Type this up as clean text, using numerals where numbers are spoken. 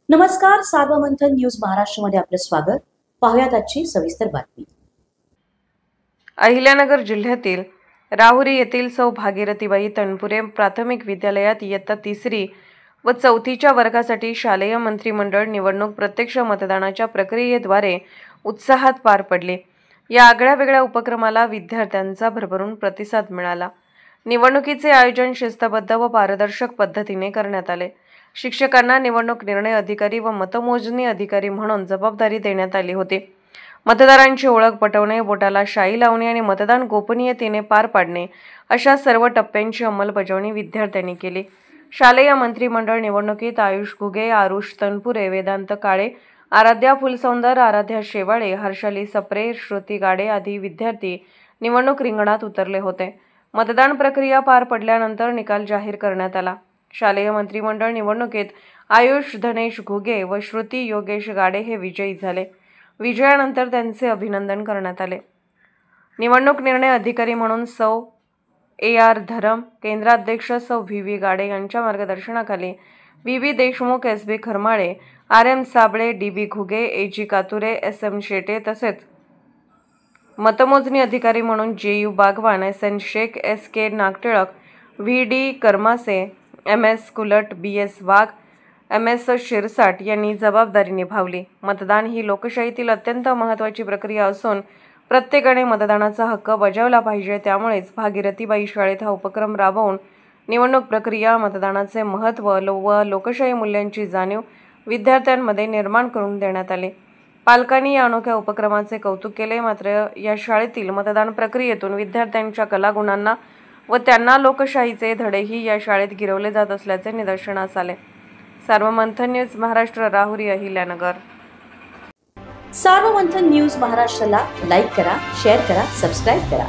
नमस्कार, सार्वमंथन न्यूज महाराष्ट्रमध्ये आपले स्वागत। पाहुयात आजची सविस्तर बातमी। अहिल्यानगर जिल्ह्यातील राहुरी येथील सौ भागीरथीबाई तनपुरे प्राथमिक विद्यालयात इयत्ता 3री व 4थीच्या वर्गासाठी शालेय मंत्रिमंडळ निवडणूक प्रत्यक्ष मतदानाच्या प्रक्रियेद्वारे उत्साहात पार पडली। या आगळ्यावेगळ्या उपक्रमाला विद्यार्थ्यांचा भरभरून प्रतिसाद मिळाला। निवडणुकीचे आयोजन शिस्तबद्ध व पारदर्शक पद्धतीने करण्यात आले। शिक्षकांना निवडणूक निर्णय अधिकारी व मतमोजणी अधिकारी म्हणून जबाबदारी देण्यात आली होती। मतदारांची ओळख पटवणे, बोटाला शाई लावणे आणि मतदान गोपनीयतेने पार पाडणे अशा सर्व टप्प्यांची अंमलबजावणी विद्यार्थ्यांनी केली। शालेय मंत्रिमंडळ निवडणुकीत आयुष घुगे, आरुष तनपुरे, वेदांत काळे, आराध्या फुलसौंदर, आराध्या शेवाळे, हर्षाली सप्रे, श्रुती गाडे आदी विद्यार्थी निवडणूक रिंगणात उतरले होते। मतदान प्रक्रिया पार पडल्यानंतर निकाल जाहीर करण्यात आला। शालेय मंत्रिमंडळ निवडणुकीत आयुष धनेश घुगे व श्रुती योगेश गाडे हे विजयी झाले। विजयानंतर त्यांचे अभिनंदन करण्यात आले। निवडणूक निर्णय अधिकारी म्हणून सौ AR धरम, केंद्राध्यक्ष सौ VV गाडे यांच्या मार्गदर्शनाखाली VB Deshmukh, SB Kharmale, RM Sable, DB Ghuge, AG कातुरे, SM Shete तसेच मतमोजणी अधिकारी म्हणून JU Bagwan, SN Shaikh, SK Nagtilak, VD करमासे, MS Kulat, BS वाघ, MS शिरसाट यांनी जबाबदारी निभावली। मतदान ही लोकशाहीतील अत्यंत महत्त्वाची प्रक्रिया असून प्रत्येकाने मतदानाचा हक्क बजावला पाहिजे। त्यामुळेच भागीरथीबाई शाळेत हा उपक्रम राबवून निवडणूक प्रक्रिया, मतदानाचे महत्त्व व लोकशाही मूल्यांची जाणीव विद्यार्थ्यांमध्ये निर्माण करून देण्यात आली। पालकांनी या अनोख्या उपक्रमाचे कौतुक केले। मात्र या शाळेतील मतदान प्रक्रियेतून विद्यार्थ्यांच्या कलागुणांना व त्यांना लोकशाहीचे धडेही या शाळेत गिरवले जात असल्याचे निदर्शनास आले। सार्वमंथन न्यूज महाराष्ट्र, राहुरी, अहिल्यानगर। सार्वमंथन न्यूज महाराष्ट्राला लाईक करा, शेअर करा, सबस्क्राईब करा।